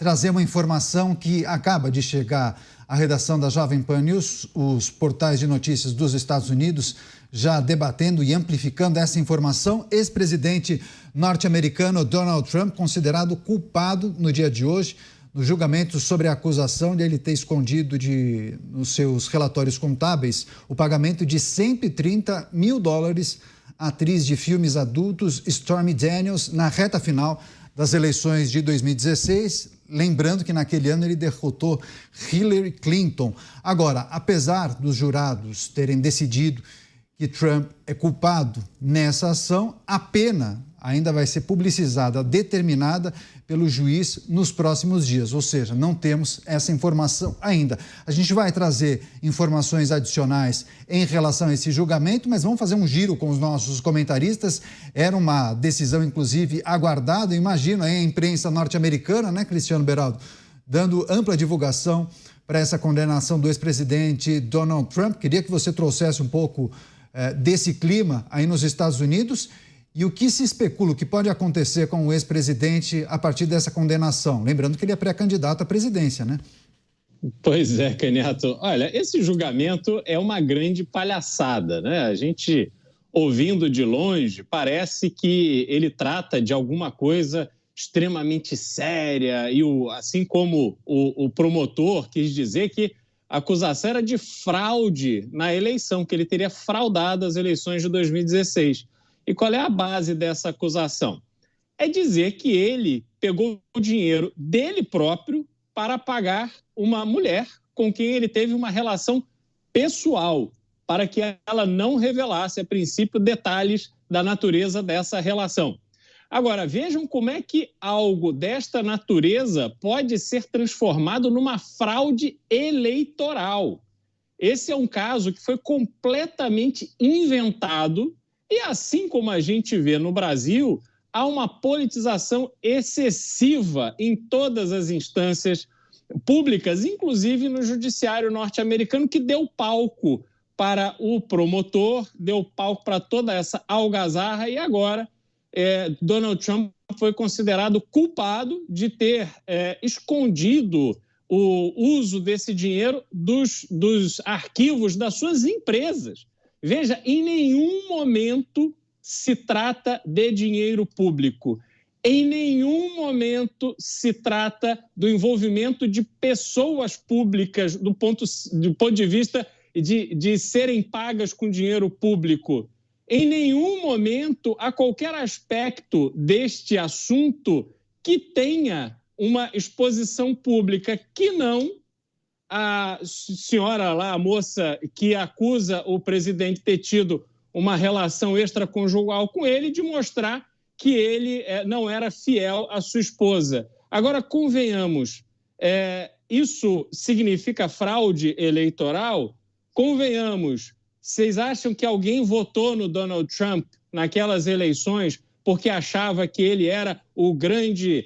trazer uma informação que acaba de chegar à redação da Jovem Pan News, os portais de notícias dos Estados Unidos já debatendo e amplificando essa informação. Ex-presidente norte-americano Donald Trump, considerado culpado no dia de hoje, no julgamento sobre a acusação de ele ter escondido nos seus relatórios contábeis o pagamento de $130 mil à atriz de filmes adultos Stormy Daniels na reta final das eleições de 2016. Lembrando que naquele ano ele derrotou Hillary Clinton. Agora, apesar dos jurados terem decidido que Trump é culpado nessa ação, a pena ainda vai ser publicizada, determinada pelo juiz nos próximos dias, ou seja, não temos essa informação ainda. A gente vai trazer informações adicionais em relação a esse julgamento, mas vamos fazer um giro com os nossos comentaristas. Era uma decisão, inclusive, aguardada, imagino, a imprensa norte-americana, né, Cristiano Beraldo, dando ampla divulgação para essa condenação do ex-presidente Donald Trump. Queria que você trouxesse um pouco desse clima aí nos Estados Unidos e o que se especula, o que pode acontecer com o ex-presidente a partir dessa condenação. Lembrando que ele é pré-candidato à presidência, né? Pois é, Canhoto. Olha, esse julgamento é uma grande palhaçada, né? A gente, ouvindo de longe, parece que ele trata de alguma coisa extremamente séria e, assim como o promotor quis dizer que a acusação era de fraude na eleição, que ele teria fraudado as eleições de 2016. E qual é a base dessa acusação? É dizer que ele pegou o dinheiro dele próprio para pagar uma mulher com quem ele teve uma relação pessoal, para que ela não revelasse, a princípio, detalhes da natureza dessa relação. Agora, vejam como é que algo desta natureza pode ser transformado numa fraude eleitoral. Esse é um caso que foi completamente inventado e, assim como a gente vê no Brasil, há uma politização excessiva em todas as instâncias públicas, inclusive no judiciário norte-americano, que deu palco para o promotor, deu palco para toda essa algazarra e agora Donald Trump foi considerado culpado de ter escondido o uso desse dinheiro dos arquivos das suas empresas. Veja, em nenhum momento se trata de dinheiro público. Em nenhum momento se trata do envolvimento de pessoas públicas do ponto de vista de serem pagas com dinheiro público. Em nenhum momento há qualquer aspecto deste assunto que tenha uma exposição pública, que não a senhora lá, a moça que acusa o presidente de ter tido uma relação extraconjugal com ele, de mostrar que ele não era fiel à sua esposa. Agora, convenhamos, isso significa fraude eleitoral? Convenhamos, vocês acham que alguém votou no Donald Trump naquelas eleições porque achava que ele era o grande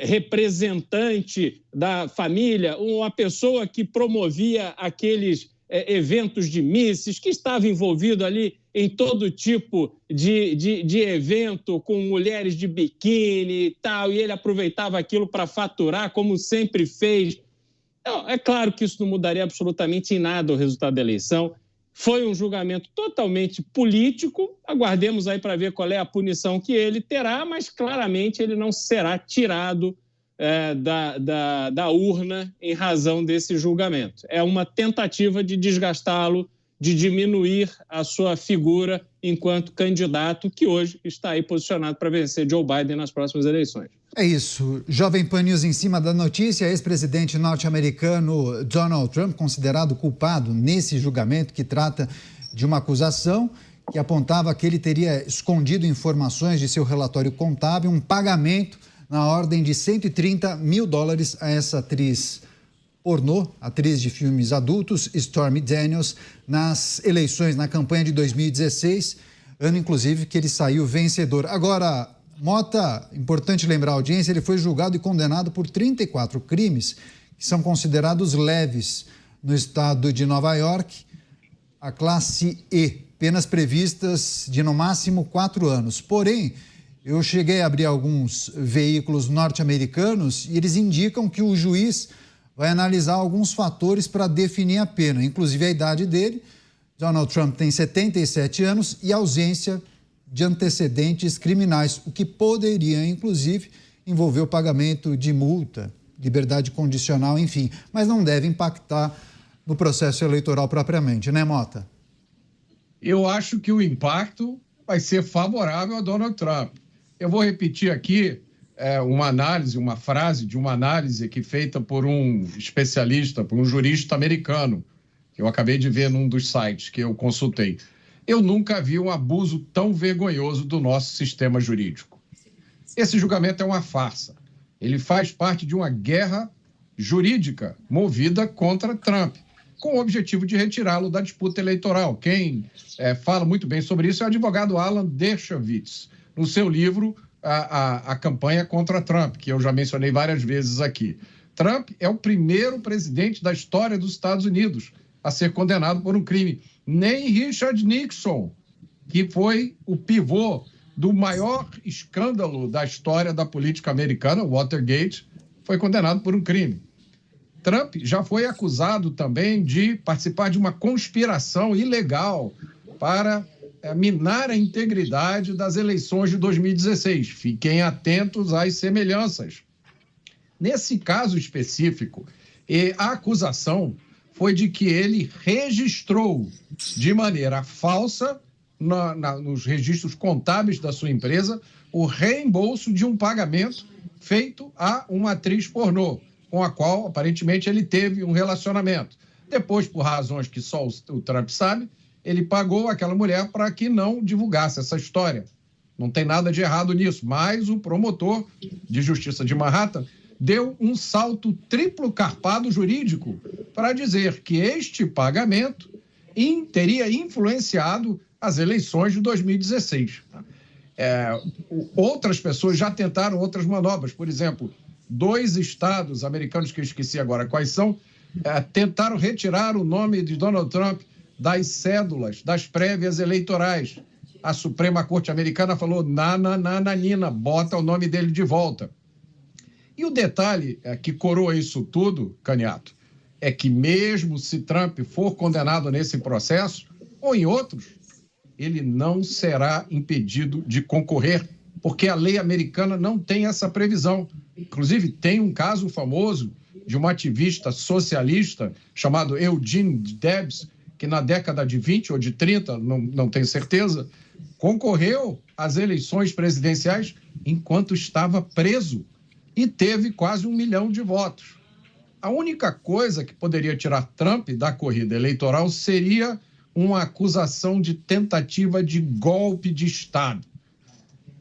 representante da família, uma pessoa que promovia aqueles eventos de misses, que estava envolvido ali em todo tipo de evento com mulheres de biquíni e tal, e ele aproveitava aquilo para faturar, como sempre fez? Não, é claro que isso não mudaria absolutamente em nada o resultado da eleição. Foi um julgamento totalmente político, aguardemos aí para ver qual é a punição que ele terá, mas claramente ele não será tirado da urna em razão desse julgamento. É uma tentativa de desgastá-lo, de diminuir a sua figura enquanto candidato que hoje está aí posicionado para vencer Joe Biden nas próximas eleições. É isso. Jovem Pan News em cima da notícia. Ex-presidente norte-americano Donald Trump, considerado culpado nesse julgamento que trata de uma acusação que apontava que ele teria escondido informações de seu relatório contábil, um pagamento na ordem de $130 mil a essa atriz pornô, atriz de filmes adultos, Stormy Daniels, nas eleições, na campanha de 2016, ano inclusive que ele saiu vencedor. Agora, Mota, importante lembrar a audiência, ele foi julgado e condenado por 34 crimes que são considerados leves no estado de Nova York, a classe E, penas previstas de no máximo 4 anos. Porém, Eu cheguei a abrir alguns veículos norte-americanos e eles indicam que o juiz vai analisar alguns fatores para definir a pena, inclusive a idade dele. Donald Trump tem 77 anos e ausência de antecedentes criminais, o que poderia, inclusive, envolver o pagamento de multa, liberdade condicional, enfim, mas não deve impactar no processo eleitoral propriamente, né, Mota? Eu acho que o impacto vai ser favorável a Donald Trump. Eu vou repetir aqui uma frase de uma análise que feita por um especialista, por um jurista americano, que eu acabei de ver num dos sites que eu consultei. Eu nunca vi um abuso tão vergonhoso do nosso sistema jurídico. Esse julgamento é uma farsa. Ele faz parte de uma guerra jurídica movida contra Trump, com o objetivo de retirá-lo da disputa eleitoral. Quem fala muito bem sobre isso é o advogado Alan Dershowitz, no seu livro a campanha contra Trump, que eu já mencionei várias vezes aqui. Trump é o primeiro presidente da história dos Estados Unidos a ser condenado por um crime. Nem Richard Nixon, que foi o pivô do maior escândalo da história da política americana, o Watergate, foi condenado por um crime. Trump já foi acusado também de participar de uma conspiração ilegal para minar a integridade das eleições de 2016. Fiquem atentos às semelhanças. Nesse caso específico, a acusação foi de que ele registrou de maneira falsa, nos registros contábeis da sua empresa, o reembolso de um pagamento feito a uma atriz pornô, com a qual, aparentemente, ele teve um relacionamento. Depois, por razões que só o Trump sabe, ele pagou aquela mulher para que não divulgasse essa história. Não tem nada de errado nisso, mas o promotor de justiça de Manhattan deu um salto triplo carpado jurídico para dizer que este pagamento teria influenciado as eleições de 2016. Outras pessoas já tentaram outras manobras. Por exemplo, 2 estados americanos, que eu esqueci agora quais são, tentaram retirar o nome de Donald Trump das cédulas, das prévias eleitorais. A Suprema Corte Americana falou, nananina, bota o nome dele de volta. E o detalhe que coroa isso tudo, Caniato, é que mesmo se Trump for condenado nesse processo, ou em outros, ele não será impedido de concorrer, porque a lei americana não tem essa previsão. Inclusive, tem um caso famoso de uma ativista socialista chamado Eugene Debs, que na década de 20 ou de 30, não tenho certeza, concorreu às eleições presidenciais enquanto estava preso e teve quase 1 milhão de votos. A única coisa que poderia tirar Trump da corrida eleitoral seria uma acusação de tentativa de golpe de Estado.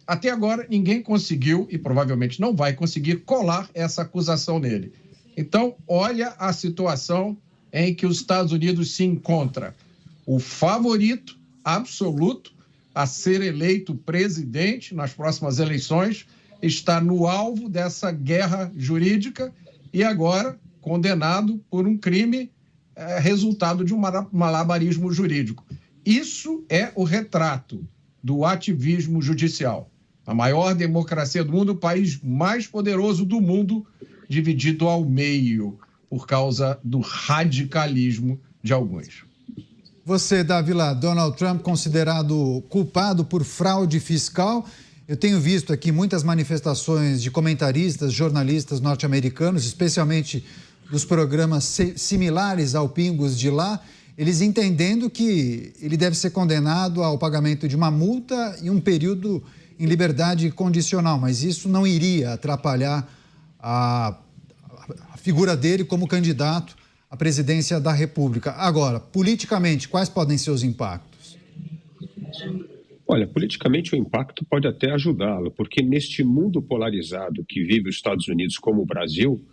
Até agora, ninguém conseguiu, e provavelmente não vai conseguir, colar essa acusação nele. Então, olha a situação em que os Estados Unidos se encontra. O favorito absoluto a ser eleito presidente nas próximas eleições está no alvo dessa guerra jurídica e agora condenado por um crime resultado de um malabarismo jurídico. Isso é o retrato do ativismo judicial. A maior democracia do mundo, o país mais poderoso do mundo, dividido ao meio por causa do radicalismo de alguns. Você, Davila, Donald Trump considerado culpado por fraude fiscal. Eu tenho visto aqui muitas manifestações de comentaristas, jornalistas norte-americanos, especialmente dos programas similares ao Pingos de lá, eles entendendo que ele deve ser condenado ao pagamento de uma multa e um período em liberdade condicional, mas isso não iria atrapalhar a figura dele como candidato à presidência da República. Agora, politicamente, quais podem ser os impactos? Olha, politicamente o impacto pode até ajudá-lo, porque neste mundo polarizado que vive os Estados Unidos como o Brasil,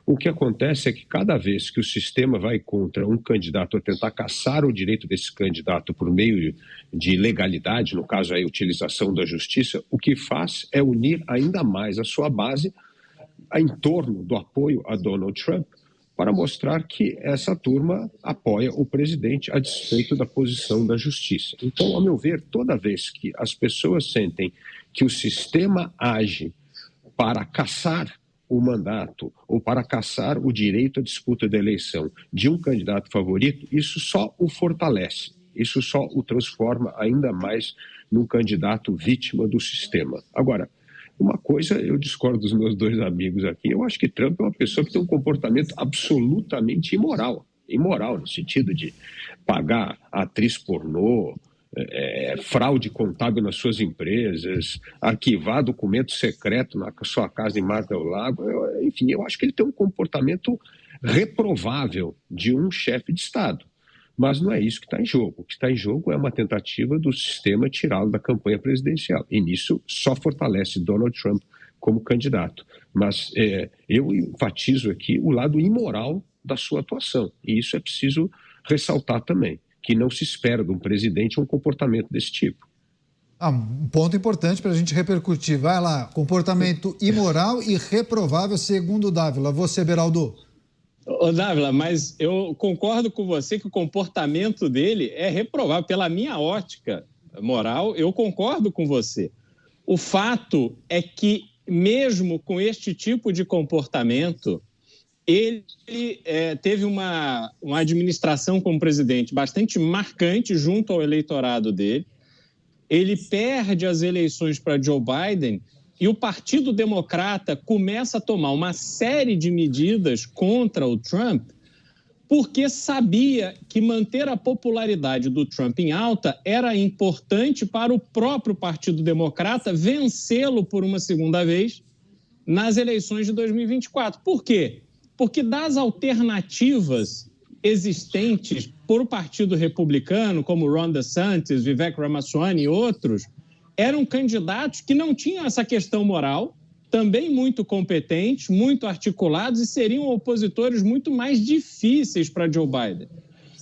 o que acontece é que cada vez que o sistema vai contra um candidato a tentar caçar o direito desse candidato por meio de legalidade, no caso a utilização da justiça, o que faz é unir ainda mais a sua base em torno do apoio a Donald Trump, para mostrar que essa turma apoia o presidente a despeito da posição da justiça. Então, ao meu ver, toda vez que as pessoas sentem que o sistema age para caçar o mandato ou para caçar o direito à disputa da eleição de um candidato favorito, isso só o fortalece, isso só o transforma ainda mais num candidato vítima do sistema. Agora, uma coisa, eu discordo dos meus dois amigos aqui, eu acho que Trump é uma pessoa que tem um comportamento absolutamente imoral no sentido de pagar atriz pornô, fraude contábil nas suas empresas, arquivar documento secreto na sua casa em Mar del Lago, enfim, eu acho que ele tem um comportamento reprovável de um chefe de Estado. Mas não é isso que está em jogo. O que está em jogo é uma tentativa do sistema tirá-lo da campanha presidencial. E nisso só fortalece Donald Trump como candidato. Mas eu enfatizo aqui o lado imoral da sua atuação. E isso é preciso ressaltar também, que não se espera de um presidente um comportamento desse tipo. Um ponto importante para a gente repercutir. Vai lá, comportamento imoral e reprovável, segundo o Dávila. Você, Beraldo? Ô, Dávila, mas eu concordo com você que o comportamento dele é reprovável. Pela minha ótica moral, eu concordo com você. O fato é que, mesmo com este tipo de comportamento, ele teve uma administração como presidente bastante marcante junto ao eleitorado dele. Ele perde as eleições para Joe Biden e o Partido Democrata começa a tomar uma série de medidas contra o Trump porque sabia que manter a popularidade do Trump em alta era importante para o próprio Partido Democrata vencê-lo por uma segunda vez nas eleições de 2024. Por quê? Porque das alternativas existentes por o Partido Republicano, como Ron DeSantis, Vivek Ramaswamy e outros, eram candidatos que não tinham essa questão moral, também muito competentes, muito articulados e seriam opositores muito mais difíceis para Joe Biden.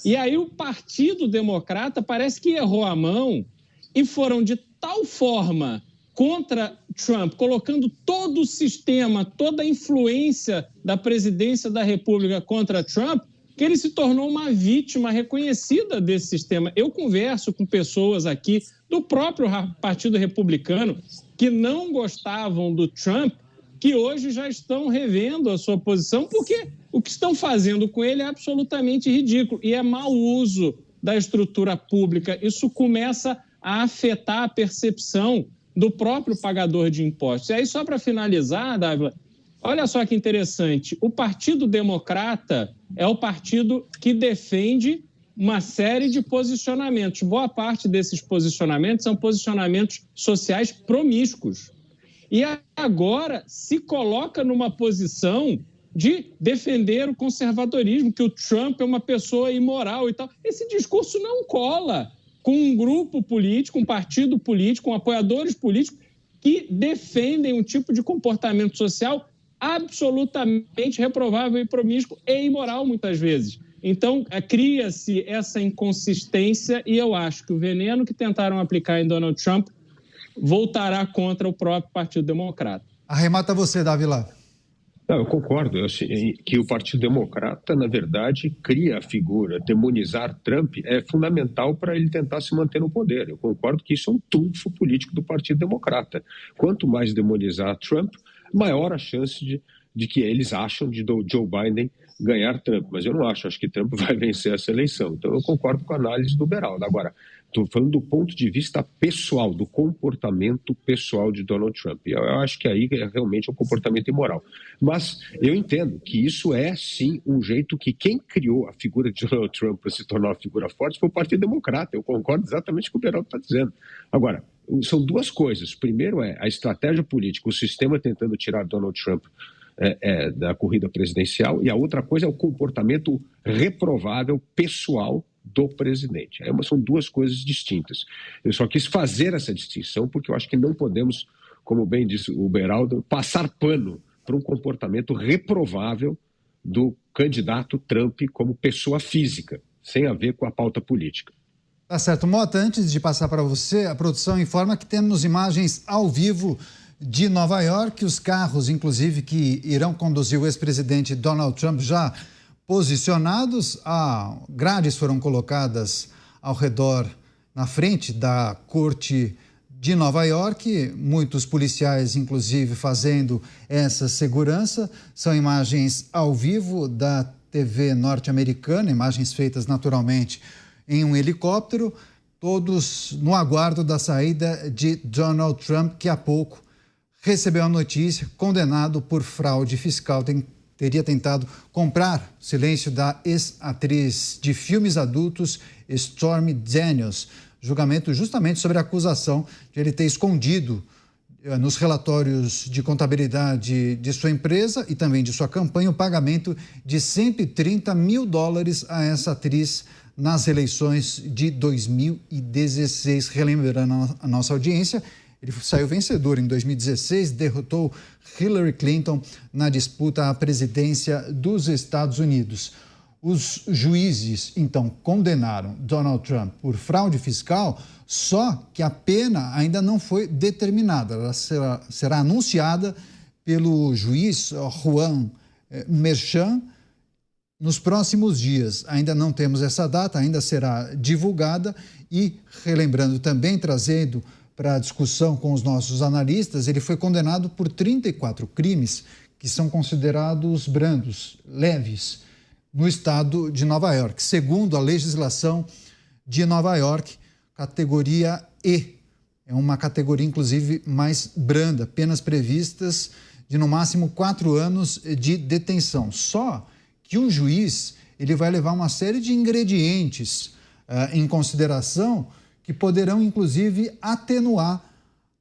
E aí o Partido Democrata parece que errou a mão e foram de tal forma contra Trump, colocando todo o sistema, toda a influência da presidência da República contra Trump, que ele se tornou uma vítima reconhecida desse sistema. Eu converso com pessoas aqui do próprio Partido Republicano que não gostavam do Trump, que hoje já estão revendo a sua posição, porque o que estão fazendo com ele é absolutamente ridículo e é mau uso da estrutura pública. Isso começa a afetar a percepção do próprio pagador de impostos. E aí, só para finalizar, Dávila, olha só que interessante, o Partido Democrata é o partido que defende uma série de posicionamentos. Boa parte desses posicionamentos são posicionamentos sociais promíscuos. E agora se coloca numa posição de defender o conservadorismo, que o Trump é uma pessoa imoral e tal. Esse discurso não cola com um grupo político, um partido político, com apoiadores políticos que defendem um tipo de comportamento social absolutamente reprovável e promíscuo e imoral, muitas vezes. Então, cria-se essa inconsistência e eu acho que o veneno que tentaram aplicar em Donald Trump voltará contra o próprio Partido Democrata. Arremata você, Dávila. Não, eu concordo que o Partido Democrata, na verdade, cria a figura. Demonizar Trump é fundamental para ele tentar se manter no poder. Eu concordo que isso é um trunfo político do Partido Democrata. Quanto mais demonizar Trump, maior a chance de que eles acham de Joe Biden ganhar Trump. Mas eu não acho que Trump vai vencer essa eleição. Então eu concordo com a análise do Beraldo. Agora, estou falando do ponto de vista pessoal, do comportamento pessoal de Donald Trump. Eu acho que aí é realmente um comportamento imoral. Mas eu entendo que isso é, sim, um jeito que quem criou a figura de Donald Trump para se tornar uma figura forte foi o Partido Democrata. Eu concordo exatamente com o que o Beraldo está dizendo. Agora, são duas coisas. Primeiro é a estratégia política, o sistema tentando tirar Donald Trump da corrida presidencial, e a outra coisa é o comportamento reprovável pessoal do presidente. São duas coisas distintas. Eu só quis fazer essa distinção porque eu acho que não podemos, como bem disse o Beraldo, passar pano para um comportamento reprovável do candidato Trump como pessoa física, sem a ver com a pauta política. Tá certo. Mota, antes de passar para você, a produção informa que temos imagens ao vivo de Nova York. Os carros, inclusive, que irão conduzir o ex-presidente Donald Trump já posicionados. Grades foram colocadas ao redor, na frente da Corte de Nova York, muitos policiais, inclusive, fazendo essa segurança. São imagens ao vivo da TV norte-americana, imagens feitas naturalmente em um helicóptero, todos no aguardo da saída de Donald Trump, que há pouco recebeu a notícia, condenado por fraude fiscal. Teria tentado comprar o silêncio da ex-atriz de filmes adultos Stormy Daniels. Julgamento justamente sobre a acusação de ele ter escondido nos relatórios de contabilidade de sua empresa e também de sua campanha o pagamento de $130 mil a essa atriz nas eleições de 2016. Relembrando a nossa audiência, ele saiu vencedor em 2016, derrotou Hillary Clinton na disputa à presidência dos Estados Unidos. Os juízes, então, condenaram Donald Trump por fraude fiscal, só que a pena ainda não foi determinada. Ela será anunciada pelo juiz Juan Merchan nos próximos dias. Ainda não temos essa data, ainda será divulgada. E, relembrando também, trazendo para a discussão com os nossos analistas, ele foi condenado por 34 crimes que são considerados brandos, leves, no estado de Nova York. Segundo a legislação de Nova York, categoria E. É uma categoria, inclusive, mais branda, penas previstas de, no máximo, 4 anos de detenção. Só que o juiz ele vai levar uma série de ingredientes em consideração que poderão, inclusive, atenuar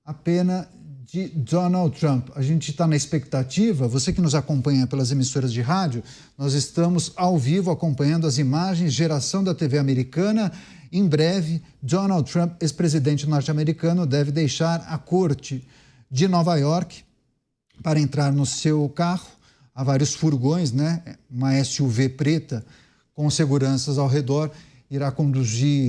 a pena de Donald Trump. A gente está na expectativa, você que nos acompanha pelas emissoras de rádio, nós estamos ao vivo acompanhando as imagens, geração da TV americana. Em breve, Donald Trump, ex-presidente norte-americano, deve deixar a Corte de Nova York para entrar no seu carro. Há vários furgões, né? Uma SUV preta com seguranças ao redor.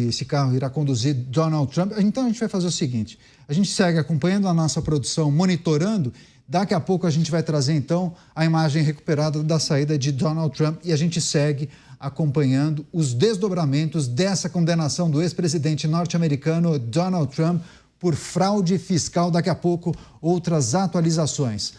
Esse carro irá conduzir Donald Trump. Então a gente vai fazer o seguinte, a gente segue acompanhando a nossa produção, monitorando. Daqui a pouco a gente vai trazer então a imagem recuperada da saída de Donald Trump e a gente segue acompanhando os desdobramentos dessa condenação do ex-presidente norte-americano Donald Trump por fraude fiscal. Daqui a pouco outras atualizações.